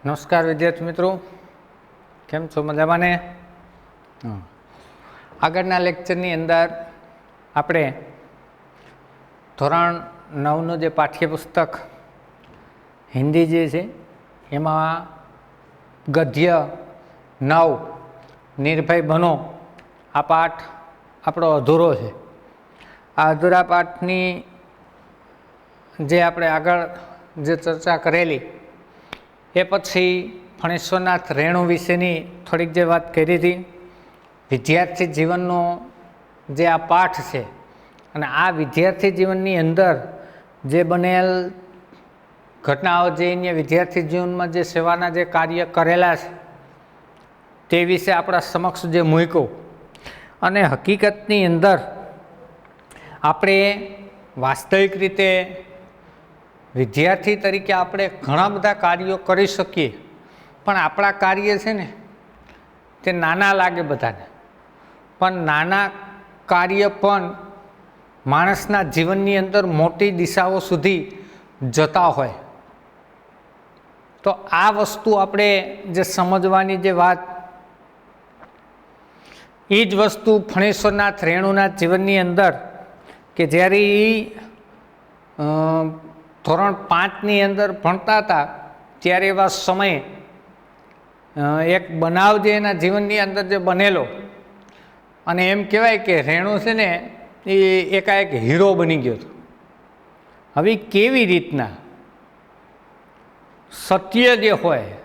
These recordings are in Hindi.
નમસ્કાર વિદ્યાર્થી મિત્રો, કેમ છો? મજામાં ને? આગળના લેક્ચરની અંદર આપણે ધોરણ 9નું જે પાઠ્યપુસ્તક હિન્દી જે છે એમાં ગદ્ય 9 નિર્ભય બનો આ પાઠ આપણો અધૂરો છે. આ અધૂરા પાઠની જે આપણે આગળ જે ચર્ચા કરેલી એ પછી ફણેશ્વરનાથ રેણુ વિશેની થોડીક જે વાત કરી હતી. વિદ્યાર્થી જીવનનો જે આ પાઠ છે અને આ વિદ્યાર્થી જીવનની અંદર જે બનેલ ઘટનાઓ, જે એને વિદ્યાર્થી જીવનમાં જે સેવાના જે કાર્ય કરેલા છે તે વિશે આપણા સમક્ષ જે મૂક્યું. અને હકીકતની અંદર આપણે વાસ્તવિક રીતે વિદ્યાર્થી તરીકે આપણે ઘણા બધા કાર્યો કરી શકીએ, પણ આપણા કાર્ય છે ને તે નાના લાગે બધાને, પણ નાના કાર્ય પણ માણસના જીવનની અંદર મોટી દિશાઓ સુધી જતા હોય. તો આ વસ્તુ આપણે જે સમજવાની જે વાત, એ જ વસ્તુ ફણેશ્વરનાથ રેણુના જીવનની અંદર કે જ્યારે એ ધોરણ 5ની અંદર ભણતા હતા ત્યારે એવા સમયે એક બનાવ જે એના જીવનની અંદર જે બનેલો, અને એમ કહેવાય કે રેણુ છે ને એ એકાએક હીરો બની ગયો હતો. હવે કેવી રીતના સત્ય જે હોય,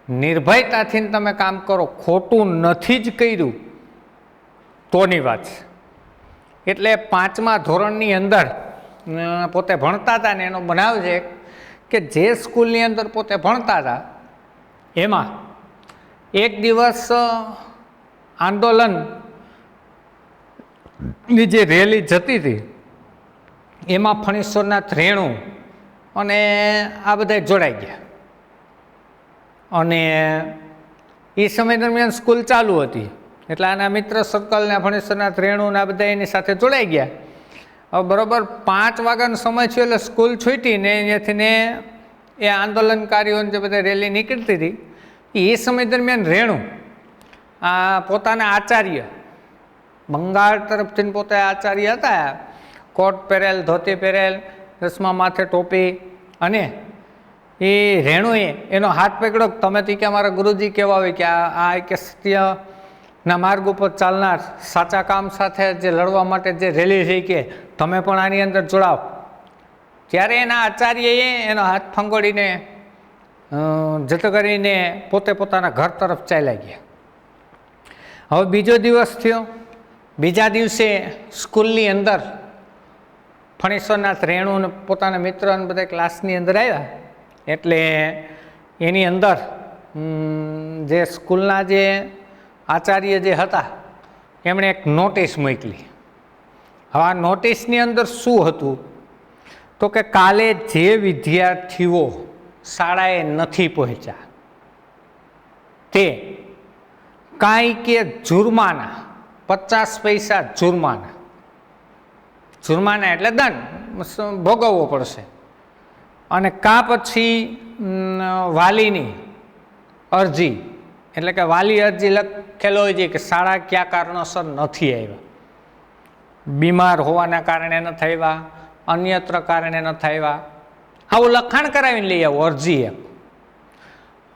નિર્ભયતાથી તમે કામ કરો, ખોટું નથી જ કર્યું તોની વાત છે. એટલે 5મા ધોરણની અંદર પોતે ભણતા હતા ને એનો બનાવ છે કે જે સ્કૂલની અંદર પોતે ભણતા હતા એમાં એક દિવસ આંદોલનની જે રેલી જતી હતી એમાં ફણેશ્વરનાથ રેણુ અને આ બધા જોડાઈ ગયા. અને એ સમય દરમિયાન સ્કૂલ ચાલુ હતી એટલે આના મિત્ર સર્કલને ફણેશ્વરનાથ રેણુ ને આ બધા એની સાથે જોડાઈ ગયા. હવે બરાબર 5 વાગ્યાનો સમય થયો એટલે સ્કૂલ છૂટી ને અહીંયાથી ને એ આંદોલનકારીઓને જે બધા રેલી નીકળતી હતી એ સમય દરમિયાન રેણુ આ પોતાના આચાર્ય, બંગાળ તરફથી પોતે આચાર્ય હતા, કોટ પહેરેલ, ધોતી પહેરેલ, ચશ્મા માથે ટોપી, અને એ રેણુએ એનો હાથ પકડ્યો. તમે તો કે અમારા ગુરુજી કહેવા હોય કે આ કે સત્યના માર્ગ ઉપર ચાલનાર, સાચા કામ સાથે જે લડવા માટે જે રેલી છે કે તમે પણ આની અંદર જોડાવ. ત્યારે એના આચાર્યએ એનો હાથ ફંગોળીને જતો કરીને પોતે પોતાના ઘર તરફ ચાલ્યા ગયા. હવે બીજો દિવસ થયો. બીજા દિવસે સ્કૂલની અંદર ફણેશ્વરનાથ રેણુ અને પોતાના મિત્ર અને બધા ક્લાસની અંદર આવ્યા. એટલે એની અંદર જે સ્કૂલના જે આચાર્ય જે હતા એમણે એક નોટિસ મોકલી. હવે આ નોટિસની અંદર શું હતું તો કે કાલે જે વિદ્યાર્થીઓ શાળાએ નથી પહોંચ્યા તે કાંઈ કે જુર્માના, 50 પૈસા જુર્માના, જુર્માના એટલે દંડ ભોગવવો પડશે, અને કાં પછી વાલીની અરજી, એટલે કે વાલી અરજી લખેલો હોય છે કે શાળા કયા કારણોસર નથી આવ્યા, બીમાર હોવાના કારણે ન થયા, અન્યત્ર કારણે ન થયા, આવું લખાણ કરાવીને લઈ આવું અરજી એક.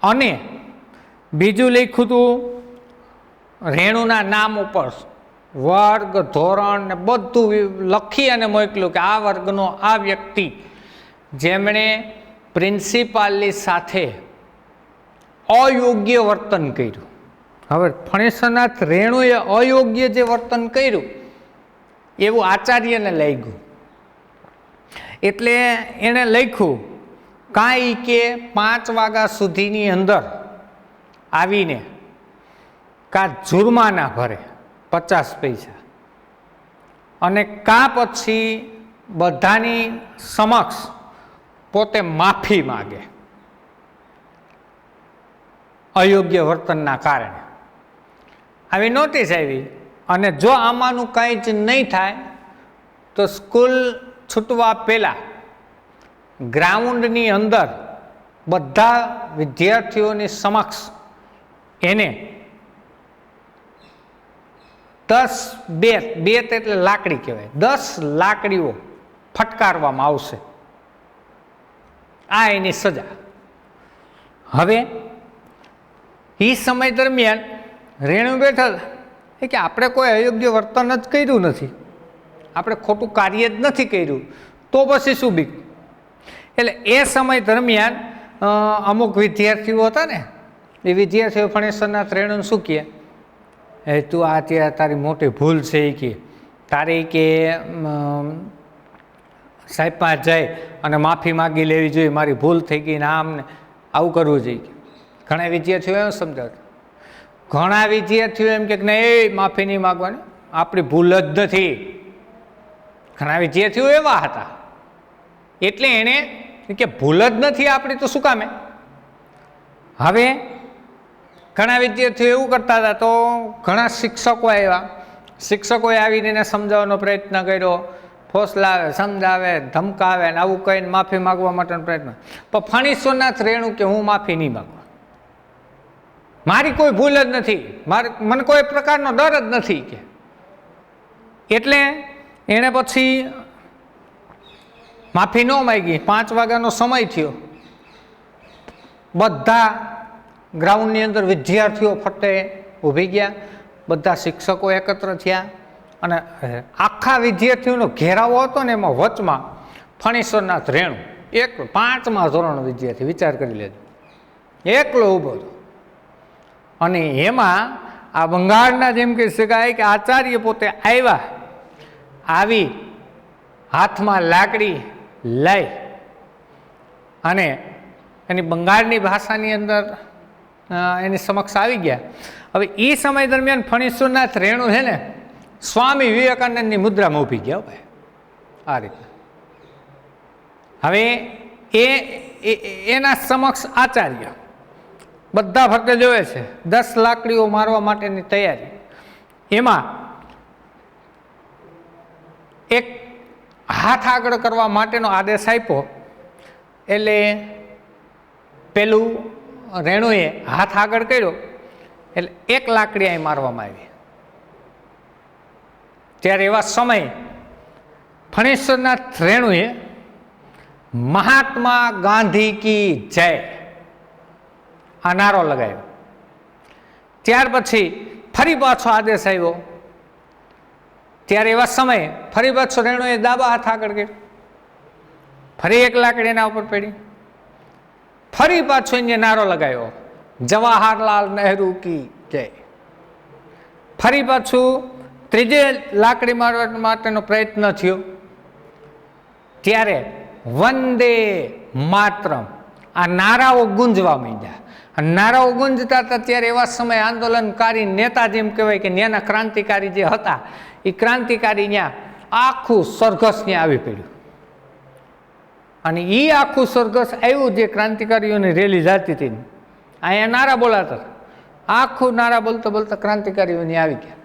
અને બીજું લખ્યું હતું રેણુના નામ ઉપર વર્ગ, ધોરણ ને બધું લખી અને મોકલ્યું કે આ વર્ગનો આ વ્યક્તિ જેમણે પ્રિન્સિપાલની સાથે અયોગ્ય વર્તન કર્યું. હવે ફણેશ્વરનાથ રેણુએ અયોગ્ય જે વર્તન કર્યું એવું આચાર્યને લાગ્યું. એટલે એણે લખ્યું કાંઈ કે 5 વાગ્યા સુધીની અંદર આવીને કાં જુર્માના ભરે 50 પૈસા, અને કાં પછી બધાની સમક્ષ પોતે માફી માગે અયોગ્ય વર્તનના કારણે. આવી નોટિસ આવી. અને જો આમાંનું કંઈ જ નહીં થાય તો સ્કૂલ છૂટવા પહેલાં ગ્રાઉન્ડની અંદર બધા વિદ્યાર્થીઓની સમક્ષ એને 10 બેત એટલે લાકડી કહેવાય, 10 લાકડીઓ ફટકારવામાં આવશે. આ એની સજા. હવે એ સમય દરમિયાન રેણુ બેઠા કે આપણે કોઈ અયોગ્ય વર્તન જ કર્યું નથી, આપણે ખોટું કાર્ય જ નથી કર્યું, તો પછી શું બીક. એટલે એ સમય દરમિયાન અમુક વિદ્યાર્થીઓ હતા ને, એ વિદ્યાર્થીઓ ફણેશ્વરનાથ રેણુને શું કહે, તું આ ત્યાં તારી મોટી ભૂલ છે એ કે તારી કે સાહેબ પાસે જાય અને માફી માગી લેવી જોઈએ, મારી ભૂલ થઈ ગઈ ને આમ ને આવું કરવું જોઈએ. ઘણા વિદ્યાર્થીઓ એમ સમજાવતા, ઘણા વિદ્યાર્થીઓ એમ કે નહીં માફી નહીં માગવાની, આપણી ભૂલ જ નથી. ઘણા વિદ્યાર્થીઓ એવા હતા, એટલે એણે કે ભૂલ જ નથી આપણી તો શું કામે. હવે ઘણા વિદ્યાર્થીઓ એવું કરતા હતા, તો ઘણા શિક્ષકો આવ્યા, શિક્ષકોએ આવીને એને સમજાવવાનો પ્રયત્ન કર્યો, ફોસલાવે, સમજાવે, ધમકાવે ને આવું કહીને માફી માગવા માટેનો પ્રયત્ન. પણ ફણેશ્વરનાથ રેણુ કે હું માફી નહીં માગવા, મારી કોઈ ભૂલ જ નથી, મને કોઈ પ્રકારનો ડર જ નથી કે. એટલે એણે પછી માફી ન માગી. 5 વાગ્યાનો સમય થયો, બધા ગ્રાઉન્ડની અંદર વિદ્યાર્થીઓ ફરતે ઊભી ગયા, બધા શિક્ષકો એકત્ર થયા અને આખા વિદ્યાર્થીઓનો ઘેરાવો હતો ને એમાં વચમાં ફણેશ્વરનાથ રેણુ, એક 5મા ધોરણનો વિદ્યાર્થી, વિચાર કરી લેજો, એકલો ઊભો હતો. અને એમાં આ બંગાળના જેમ કહી શકાય કે આચાર્ય પોતે આવ્યા, આવી હાથમાં લાકડી લઈ અને એની બંગાળની ભાષાની અંદર એની સમક્ષ આવી ગયા. હવે એ સમય દરમિયાન ફણેશ્વરનાથ રેણુ છે ને સ્વામી વિવેકાનંદની મુદ્રામાં ઊભી ગયા ભાઈ, આ રીતે. હવે એના સમક્ષ આચાર્ય બધા ફરતે જોવે છે, 10 લાકડીઓ મારવા માટેની તૈયારી. એમાં એક હાથ આગળ કરવા માટેનો આદેશ આપ્યો, એટલે પેલું રેણુએ હાથ આગળ કર્યો એટલે એક લાકડી અહીં મારવામાં આવી. ત્યારે એવા સમયે ફણેશ્વરનાથ રેણુએ મહાત્મા ગાંધી કી જય આ નારો લગાવ્યો. ત્યાર પછી ફરી પાછો આદેશ આવ્યો, ત્યારે એવા સમયે ફરી પાછો રેણુએ ડાબા હાથ આગળ કર્યો, ફરી એક લાકડી એના ઉપર પડી, ફરી પાછો એને નારો લગાવ્યો, જવાહરલાલ નહેરુ કી જય. ફરી પાછું ત્રીજે લાકડી મારવા માટેનો પ્રયત્ન થયો, ત્યારે વંદે માતરમ આ નારાઓ ગુંજવા માંડ્યા. નારાઓ ગુંજતા હતા ત્યારે એવા સમયે આંદોલનકારી નેતા જેમ કહેવાય કે ત્યાંના ક્રાંતિકારી જે હતા એ ક્રાંતિકારી ત્યાં આખું સરઘસ ત્યાં આવી પડ્યું. અને એ આખું સરઘસ આવ્યું જે ક્રાંતિકારીઓની રેલી જતી હતી, અહીંયા નારા બોલાતા, આખું નારા બોલતા બોલતા ક્રાંતિકારીઓ ત્યાં આવી ગયા.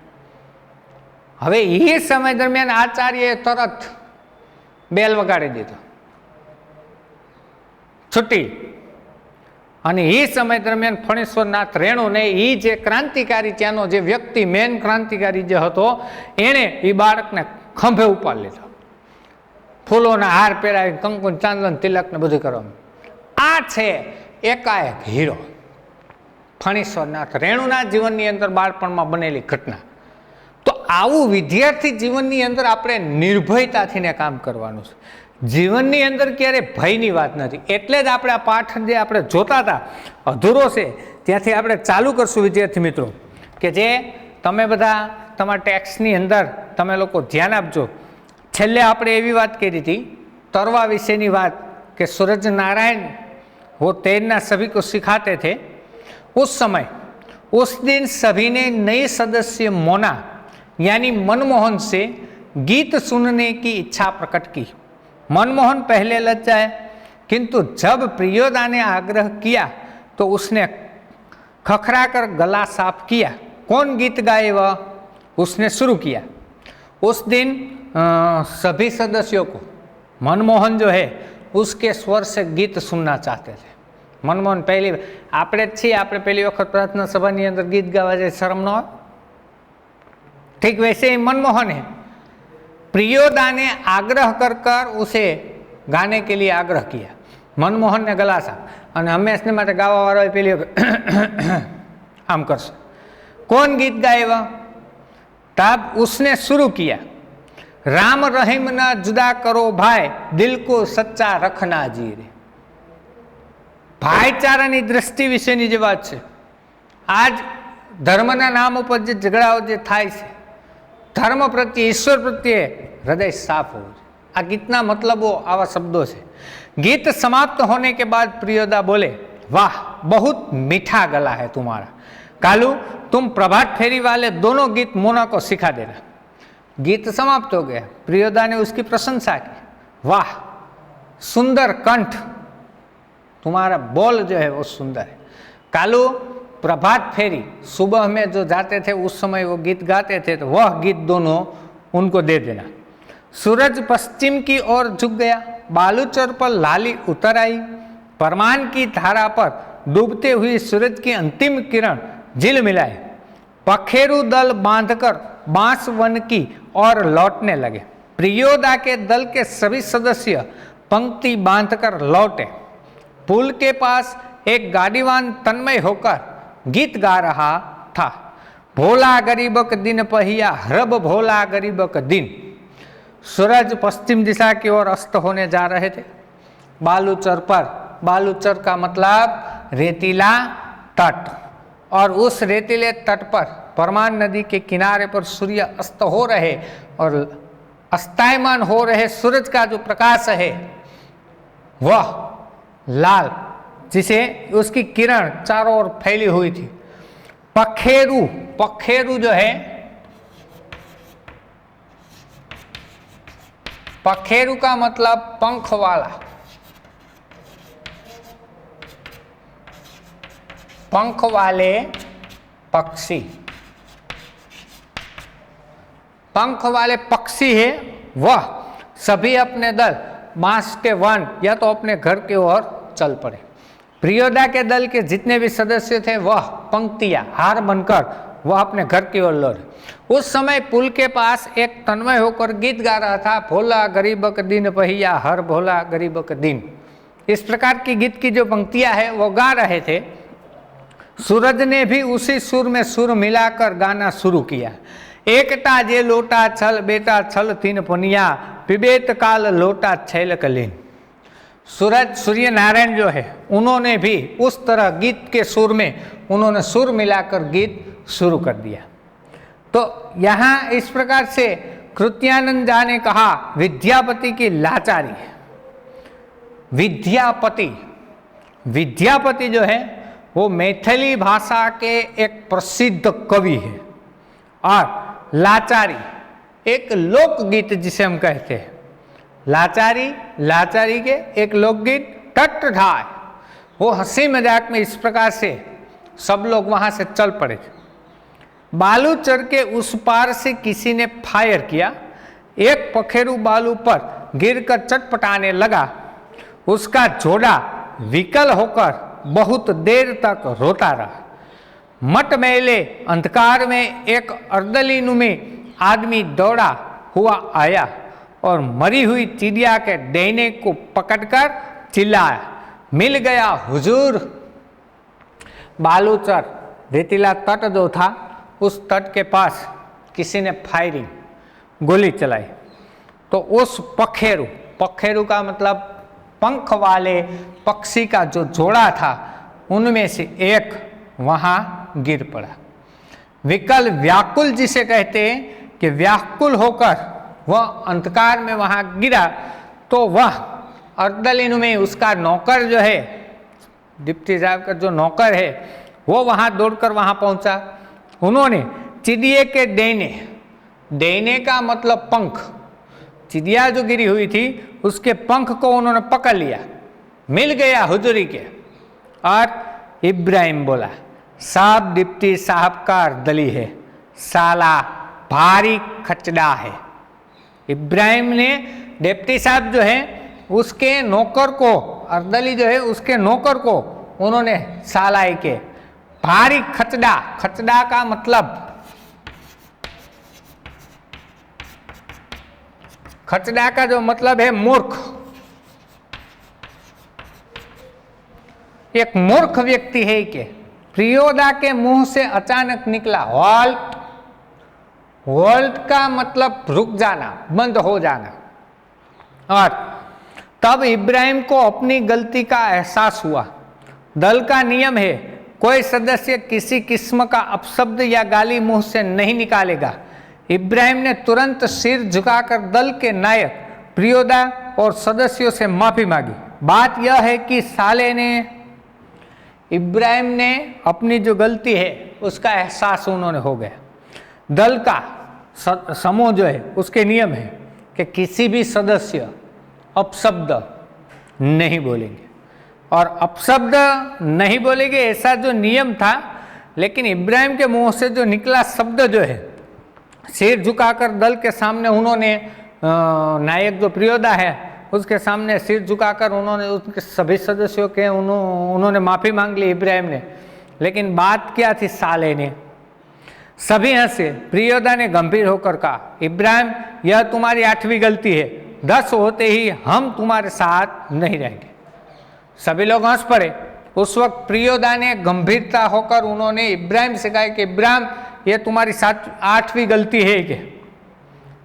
હવે એ સમય દરમિયાન આચાર્યએ તરત બેલ વગાડી દીધો, છૂટી. અને એ સમય દરમિયાન ફણેશ્વરનાથ રેણુને એ જે ક્રાંતિકારી ત્યાંનો જે વ્યક્તિ મેન ક્રાંતિકારી જે હતો એણે એ બાળકને ખંભે ઉપાડી લીધો, ફૂલોના હાર પહેરાવી, કંકુ ચાંદન તિલક ને બધું કરવાનું. આ છે એકાએક હીરો, ફણેશ્વરનાથ રેણુના જીવનની અંદર બાળપણમાં બનેલી ઘટના. તો આવું વિદ્યાર્થી જીવનની અંદર આપણે નિર્ભયતાથીને કામ કરવાનું છે. જીવનની અંદર ક્યારે ભયની વાત નથી. એટલે જ આપણે આ પાઠ જે આપણે જોતા હતા અધૂરો છે ત્યાંથી આપણે ચાલુ કરશું વિદ્યાર્થી મિત્રો, કે જે તમે બધા તમારા ટેક્સ્ટની અંદર તમે લોકો ધ્યાન આપજો. છેલ્લે આપણે એવી વાત કરી હતી તરવા વિશેની વાત કે सूरज नारायण वो तैरना सभी को सिखाते थे. उस समय उस दिन सभी ने नए सदस्य मोना यानी मनमोहन से गीत सुनने की इच्छा प्रकट की. मनमोहन पहले लज्जाए, किंतु जब प्रियोदा ने आग्रह किया तो उसने खखरा कर गला साफ किया. कौन गीत गाए वह, उसने शुरू किया. उस दिन सभी सदस्यों को मनमोहन जो है उसके स्वर से गीत सुनना चाहते थे. मनमोहन पहली આપણે જ છીએ, આપણે પહેલી વખત પ્રાર્થના સભાની અંદર ગીત ગાવા જાય, શરમ ન આવે? ठीक वैसे ही मनमोहन है, प्रियोदा ने आग्रह कर कर उसे गाने के लिए आग्रह किया। मनमोहन ने गला साफ અને હંમેશને માટે ગાવા વાળો પેલી આમ કરશે। कौन गीत गाएगा? तब उसने शुरू किया, राम रहीम ना जुदा करो भाई, दिल को सच्चा रखना जी रे। भाईचारानी दृष्टि विशेनी जे वात छे। आज धर्मना नाम पर जे झगड़ाओ जे थाय छे, धर्म प्रत्ये ईश्वर प्रत्ये हृदय साफ हो। आ गीतना मतलबो आवा शब्दों से। गीत समाप्त होने के बाद प्रियोदा बोले, वाह बहुत मीठा गला है तुम्हारा, कालू तुम प्रभात फेरी वाले दोनों गीत मोना को सिखा देना। गीत समाप्त हो गया, प्रियोदा ने उसकी प्रशंसा की, वाह सुंदर कंठ, तुम्हारा बोल जो है वो सुंदर है। कालू प्रभात फेरी सुबह में जो जाते थे उस समय वो गीत गाते थे, तो वह गीत दोनों उनको दे देना। सूरज पश्चिम की ओर झुक गया, बालूचर पर लाली उतर आई, परमान की धारा पर डूबते हुए सूरज की अंतिम किरण झिल मिलाए, पखेरु दल बांधकर बांस वन की ओर लौटने लगे। प्रियोदा के दल के सभी सदस्य पंक्ति बांधकर लौटे। पुल के पास एक गाड़ीवान तन्मय होकर गीत गा रहा था, भोला गरीबक दिन पहिया हरब भोला गरीबक दिन। सूरज पश्चिम दिशा की ओर अस्त होने जा रहे थे। बालूचर पर, बालूचर का मतलब रेतीला तट, और उस रेतीले तट पर परमान नदी के किनारे पर सूर्य अस्त हो रहे और अस्तायमान हो रहे सूरज का जो प्रकाश है वह लाल, जिसे उसकी किरण चारों ओर फैली हुई थी। पखेरु, पखेरु जो है, पखेरु का मतलब पंख वाला, पंख वाले पक्षी, पंख वाले पक्षी है वह सभी अपने दल बांस के वन या तो अपने घर की ओर चल पड़े। प्रियोदा के दल के जितने भी सदस्य थे वह पंक्तियां हार बनकर वह अपने घर की ओर लौटे। उस समय पुल के पास एक तन्मय होकर गीत गा रहा था, भोला गरीबक दिन पहिया हर भोला गरीबक दिन। इस प्रकार की गीत की जो पंक्तियां है वो गा रहे थे। सूरज ने भी उसी सुर में सुर मिलाकर गाना शुरू किया, एकटा जे लोटा छल बेटा छल तीन पनिया, पिबेत काल लोटा छैल कलीन। सूरज, सूर्य नारायण जो है, उन्होंने भी उस तरह गीत के सुर में उन्होंने सुर मिलाकर गीत शुरू कर दिया। तो यहाँ इस प्रकार से कृत्यानंद झा ने कहा विद्यापति की लाचारी है। विद्यापति, विद्यापति जो है वो मैथिली भाषा के एक प्रसिद्ध कवि है, और लाचारी एक लोकगीत जिसे हम कहते हैं। लाचारी, लाचारी के एक लोकगीत टट्ठाय, वो हंसी मजाक में इस प्रकार से सब लोग वहां से चल पड़े थे। बालूचर के उस पार से किसी ने फायर किया, एक पखेरु बालू पर गिरकर चटपटाने लगा, उसका जोड़ा विकल होकर बहुत देर तक रोता रहा। मटमैले अंधकार में एक अर्दलीनुमी आदमी दौड़ा हुआ आया और मरी हुई चिड़िया के डैने को पकड़कर चिल्लाया, मिल गया हुजूर। बालूचर रेतीला तट जो था, उस तट के पास किसी ने फायरिंग, गोली चलाई, तो उस पखेरु, पखेरु का मतलब पंख वाले पक्षी का जो जोड़ा था, उनमें से एक वहां गिर पड़ा। विकल, व्याकुल जिसे कहते हैं कि व्याकुल होकर वह अंधकार में वहां गिरा, तो वह अर्दलीनु में उसका नौकर जो है, डिप्टी साहब का जो नौकर है, वो वहां दौड़कर वहां पहुंचा। उन्होंने चिड़िया के डैने, डैने का मतलब पंख, चिड़िया जो गिरी हुई थी उसके पंख को उन्होंने पकड़ लिया, मिल गया हुजूरी के। और इब्राहिम बोला, साहब डिप्टी साहब का अर्दली है, साला भारी खचड़ा है। इब्राहिम ने डिप्टी साहब जो है उसके नौकर को, अर्दली जो है उसके नौकर को उन्होंने सालाई के। भारी खचड़ा, खचड़ा का मतलब, खचड़ा का जो मतलब है मूर्ख। एक मूर्ख व्यक्ति है कि प्रियोदा के मुंह से अचानक निकला हॉल्ट। हॉल्ट का मतलब रुक जाना, बंद हो जाना। और तब इब्राहिम को अपनी गलती का एहसास हुआ। दल का नियम है, कोई सदस्य किसी किस्म का अपशब्द या गाली मुंह से नहीं निकालेगा। इब्राहिम ने तुरंत सिर झुकाकर दल के नायक प्रियोदा और सदस्यों से माफी मांगी। बात यह है कि साले ने, इब्राहिम ने अपनी जो गलती है उसका एहसास उन्होंने हो गया। दल का समूह जो है उसके नियम है कि किसी भी सदस्य अपशब्द नहीं बोलेंगे, और अपशब्द नहीं बोलेंगे ऐसा जो नियम था। लेकिन इब्राहिम के मुंह से जो निकला शब्द जो है, सिर झुकाकर दल के सामने उन्होंने, नायक जो प्रियोदा है उसके सामने सिर झुकाकर उन्होंने उसके सभी सदस्यों के उन्होंने माफ़ी मांग ली इब्राहिम ने। लेकिन बात क्या थी, साले ने। सभी हंसे। प्रियोदा ने गंभीर होकर कहा, इब्राहिम यह तुम्हारी 8वीं गलती है, 10 होते ही हम तुम्हारे साथ नहीं रहेंगे। सभी लोग हंस पड़े। उस वक्त प्रियोदा ने गंभीरता होकर उन्होंने इब्राहिम से कहा कि इब्राहिम यह तुम्हारी 8वीं गलती है कि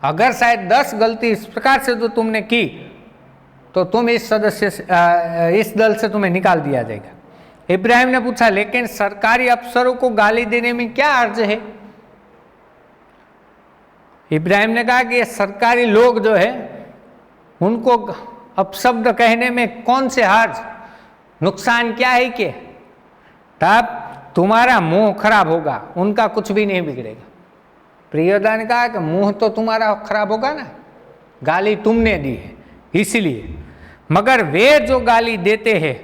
अगर शायद 10 गलती इस प्रकार से जो तुमने की तो तुम इस सदस्य से, इस दल से तुम्हें निकाल दिया जाएगा। इब्राहिम ने पूछा, लेकिन सरकारी अफसरों को गाली देने में क्या अर्ज है? इब्राहिम ने कहा कि ये सरकारी लोग जो है उनको अपशब्द कहने में कौन से हर्ज, नुकसान क्या है कि तब तुम्हारा मुंह खराब होगा, उनका कुछ भी नहीं बिगड़ेगा। प्रियोदा ने कहा कि मुंह तो तुम्हारा खराब होगा ना, गाली तुमने दी है इसलिए। मगर वे जो गाली देते हैं,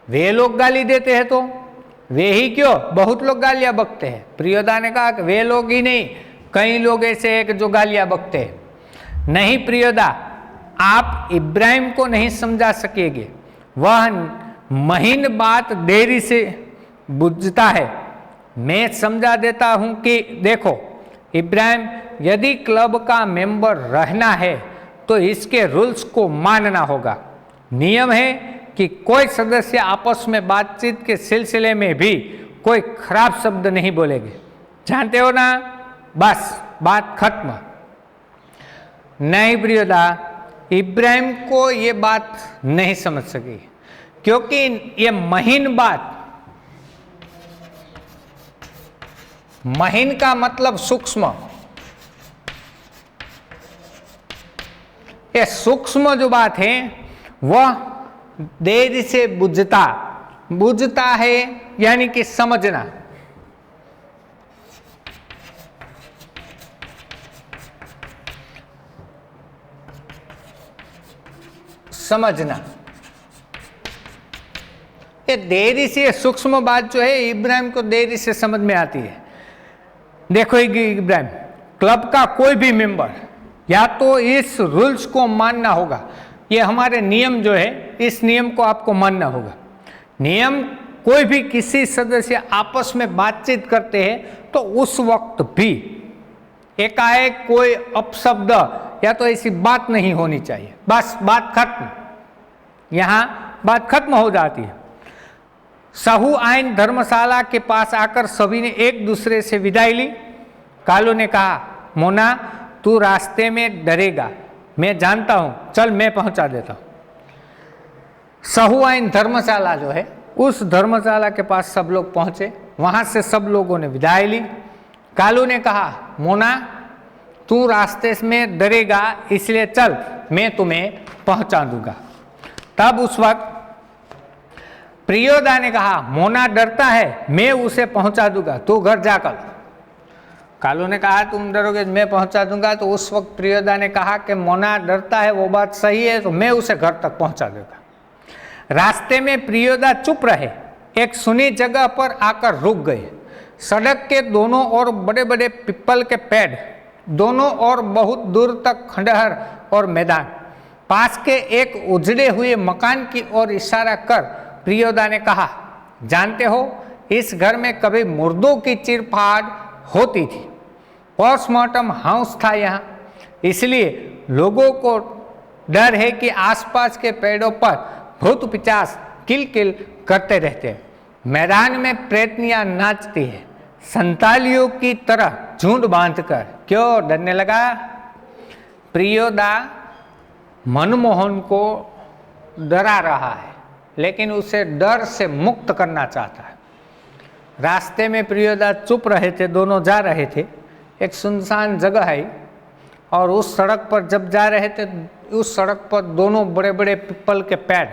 वे लोग गाली देते हैं तो वे ही क्यों, बहुत लोग गालियां बकते हैं। प्रियोदा ने कहा कि वे लोग ही नहीं, कई लोग ऐसे हैं कि जो गालियां बकते हैं। नहीं प्रियोदा, आप इब्राहिम को नहीं समझा सकेंगे, वह महीन बात देरी से बुझता है। मैं समझा देता हूं कि देखो इब्राहिम, यदि क्लब का मेंबर रहना है तो इसके रूल्स को मानना होगा। नियम है कि कोई सदस्य आपस में बातचीत के सिलसिले में भी कोई खराब शब्द नहीं बोलेंगे, जानते हो ना, बस बात खत्म। नहीं प्रियोदा, इब्राहिम को ये बात नहीं समझ सकी, क्योंकि ये महीन बात, महीन का मतलब सूक्ष्म, ये सूक्ष्म जो बात है वह देर से बुझता है, यानी कि समझना। समझना, ये देरी से, सूक्ष्म बात जो है इब्राहिम को देरी से समझ में आती है। देखो इब्राहिम, क्लब का कोई भी मेंबर या तो इस रूल्स को मानना होगा, ये हमारे नियम जो है इस नियम को आपको मानना होगा। नियम, कोई भी किसी सदस्य आपस में बातचीत करते हैं तो उस वक्त भी एकाएक कोई अपशब्द या तो ऐसी बात नहीं होनी चाहिए, बस बात खत्म, यहाँ बात खत्म हो जाती है। साहू आइन धर्मशाला के पास आकर सभी ने एक दूसरे से विदाई ली। कालू ने कहा, मोना तू रास्ते में डरेगा, मैं जानता हूं, चल मैं पहुंचा देता हूं। साहू आइन धर्मशाला जो है, उस धर्मशाला के पास सब लोग पहुंचे, वहां से सब लोगों ने विदाई ली। कालू ने कहा, मोना तू रास्ते में डरेगा इसलिए चल मैं तुम्हें पहुंचा दूंगा। तब उस वक्त प्रियोदा ने कहा, मोना डरता है, मैं उसे पहुंचा दूंगा, तू घर जाकर। कालू ने कहा, तुम डरोगे मैं पहुंचा दूंगा। तो उस वक्त प्रियोदा ने कहा कि मोना डरता है, वो बात सही है, तो मैं उसे घर तक पहुंचा दूंगा। रास्ते में प्रियोदा चुप रहे, एक सुनी जगह पर आकर रुक गए। सड़क के दोनों ओर बड़े बड़े पीपल के पेड़, दोनों ओर बहुत दूर तक खंडहर और मैदान। पास के एक उजड़े हुए मकान की ओर इशारा कर प्रियोदा ने कहा, जानते हो इस घर में कभी मुर्दों की चीरफाड़ होती थी, पोस्टमार्टम हाउस था यहाँ, इसलिए लोगों को डर है कि आसपास के पेड़ों पर भूत पिचास किलकिल करते रहते हैं। मैदान में प्रेतनियां नाचती है संतालियों की तरह झुंड बांधकर। क्यों डरने लगा? प्रियोदा मनमोहन को डरा रहा है, लेकिन उसे डर से मुक्त करना चाहता है। रास्ते में प्रियोदा चुप रहे थे, दोनों जा रहे थे। एक सुनसान जगह है और उस सड़क पर जब जा रहे थे, उस सड़क पर दोनों बड़े बड़े पीपल के पेड़,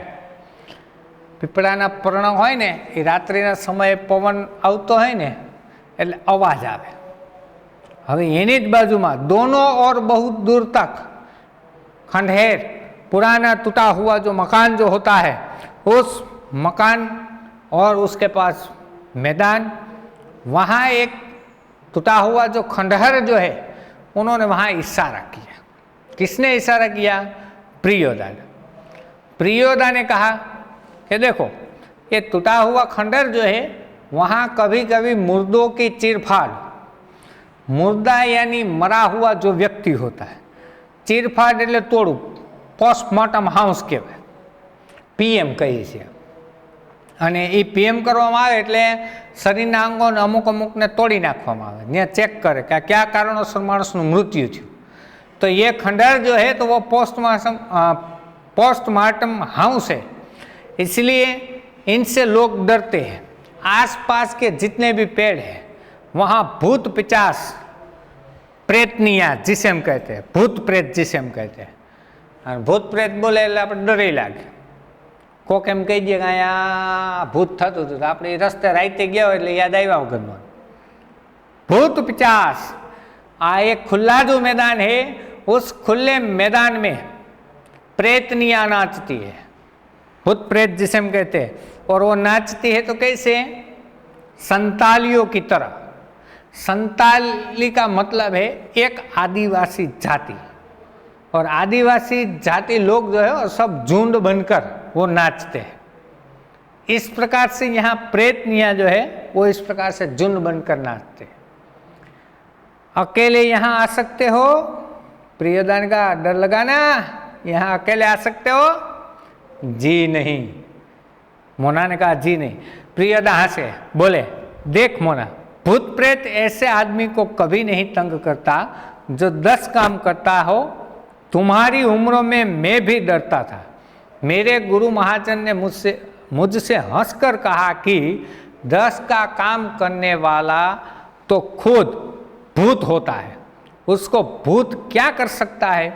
पीपळाना पर्ણ હોય ને એ રાત્રિના સમયે પવન આવતો હોય ને એટલે અવાજ આવે। હવે એની જ બાજુમાં दोनों और बहुत दूर तक खंडहर, पुराना टूटा हुआ जो मकान जो होता है, उस मकान और उसके पास मैदान, वहाँ एक टूटा हुआ जो खंडहर जो है, उन्होंने वहाँ इशारा किया। किसने इशारा किया? प्रियोदा ने। प्रियोदा ने कहा कि देखो ये टूटा हुआ खंडहर जो है, वहाँ कभी कभी मुर्दों की चीरफाड़, मुर्दा यानी मरा हुआ जो व्यक्ति होता है, चीरफाड़ એટલે તોડું, પોસ્ટમોર્ટમ હાઉસ કહેવાય, પીએમ કહીએ છીએ। અને એ પીએમ કરવામાં આવે એટલે શરીરના અંગોને અમુક અમુકને તોડી નાખવામાં આવે, ત્યાં ચેક કરે કે કયા કારણોસર માણસનું મૃત્યુ થયું। तो ये खंडहर जो है तो वो पोस्टमार्टम हाउस है, इसलिए इनसे लोग डरते हैं। आसपास के जितने भी पेड़ हैं वहाँ भूत पिचास, प्रेतनिया जिसे हम कहते हैं, भूत प्रेत जिसे हम कहते हैं। और भूत प्रेत बोले એટલે આપણે ડરી લાગે। કોક એમ કહી દે કે અહીંયા ભૂત થતું હતું, આપણે રસ્તે રાઈતે ગયા હોય એટલે યાદ આવ્યા વગરનો ભૂત पिचास। आ एक खुला जो मैदान है, उस खुले मैदान में प्रेतनियां नाचती है, भूत प्रेत जिसे हम कहते हैं। और वो नाचती है तो कैसे? संतालियों की तरह। संताली का मतलब है एक आदिवासी जाति, और आदिवासी जाति लोग जो है वो सब झुंड बनकर वो नाचते हैं। इस प्रकार से यहाँ प्रेतनियां जो है वो इस प्रकार से झुंड बनकर नाचते हैं। अकेले यहाँ आ सकते हो? प्रियोदा ने कहा, डर लगा ना, यहाँ अकेले आ सकते हो? जी नहीं। मोना ने कहा जी नहीं। प्रियोदा हंसे, बोले, देख मोना, भूत प्रेत ऐसे आदमी को कभी नहीं तंग करता जो 10 काम करता हो। तुम्हारी उम्र में मैं भी डरता था। मेरे गुरु महाजन ने मुझसे हंसकर कहा कि 10 का काम करने वाला तो खुद भूत होता है, उसको भूत क्या कर सकता है?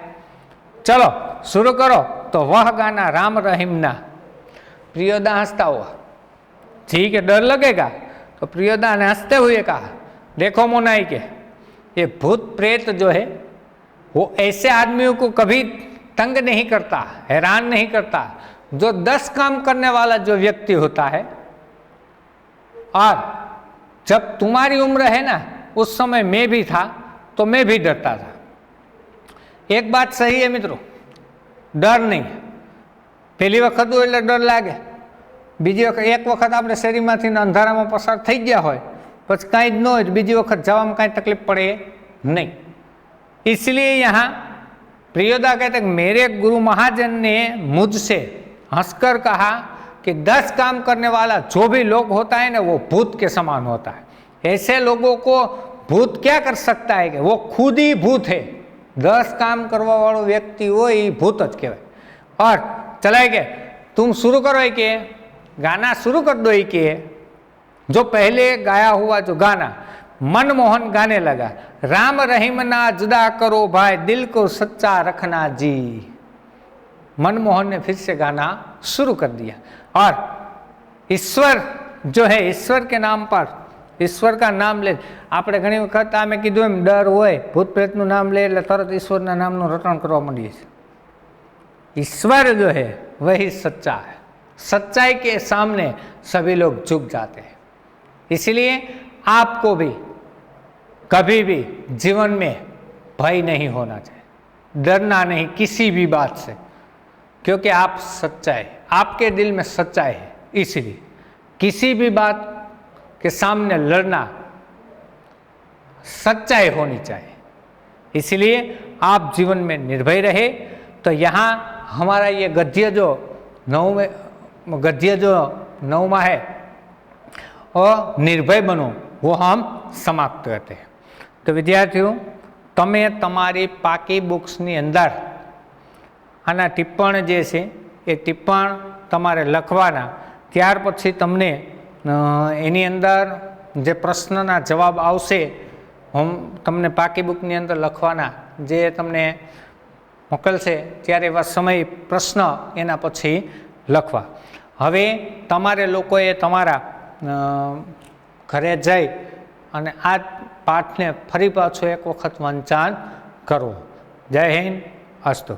चलो शुरू करो। तो वह गाना राम रहीम ना। प्रियोदा हंसता हुआ, ठीक है, डर लगेगा। तो प्रियोदा ने हंसते हुए कहा, देखो मोनाई के, ये भूत प्रेत जो है वो ऐसे आदमियों को कभी तंग नहीं करता, हैरान नहीं करता, जो 10 काम करने वाला जो व्यक्ति होता है। और जब तुम्हारी उम्र है ना, उस समय मैं भी था तो मैं भी डरता था। एक बात सही है मित्रों, डर नहीं। पहली वखत हो એટલે ડર લાગે, બીજી વખત એક વખત આપણે શેરીમાંથી અંધારામાં પસાર થઈ ગયા હોય પછી કાંઈ જ ન હોય, બીજી વખત જવામાં કાંઈ તકલીફ પડે नहीं। इसलिए यहाँ प्रियोदा कहते हैं, मेरे गुरु महाजन ने मुझसे हंसकर कहा कि 10 काम करने वाला जो भी लोग होता है ना, वो भूत के समान होता है। ऐसे लोगों को भूत क्या कर सकता है कि वो खुद ही भूत है। 10 काम करवा वालों व्यक्ति वो ही भूत ज कहवाय। और चलाए के तुम शुरू करो कि गाना शुरू कर दो कि जो पहले गाया हुआ जो गाना मनमोहन गाने लगा, राम रहीम ना जुदा करो भाई, दिल को सच्चा रखना जी। मनमोहन ने फिर से गाना शुरू कर दिया। और ईश्वर जो है, ईश्वर के नाम पर, ईश्वर का नाम ले, આપણે ઘણી વખત આમે કીધું એમ ડર હોય, ભૂત પ્રેતનું નામ લે એટલે તરત ઈશ્વરના નામનું રટણ કરવા માંડીએ છીએ। ईश्वर जो है वही सच्चा है, सच्चाई के सामने सभी लोग झुक जाते हैं। इसलिए आपको भी कभी भी जीवन में भय नहीं होना चाहिए, डरना नहीं किसी भी बात से, क्योंकि आप सच्चाई, आपके दिल में सच्चाई है, इसलिए किसी भी बात के सामने लड़ना सच्चाई होनी चाहिए, इसलिए आप जीवन में निर्भय रहे। तो यहाँ हमारा ये गद्य जो नौमा है और निर्भय बनो, वो हम समाप्त करते हैं। तो विद्यार्थियों, તમે તમારી પાકી બુક્સની અંદર આના ટિપ્પણ જે છે એ ટિપ્પણ તમારે લખવાના, ત્યાર પછી તમને એની અંદર જે પ્રશ્નના જવાબ આવશે તમને પાકી બુકની અંદર લખવાના, જે તમને મોકલશે ત્યારે એવા સમય પ્રશ્ન એના પછી લખવા. હવે તમારે લોકોએ તમારા ઘરે જઈ અને આ પાઠને ફરી પાછો એક વખત વાંચન કરવું. જય હિન્દ, અસ્તુ.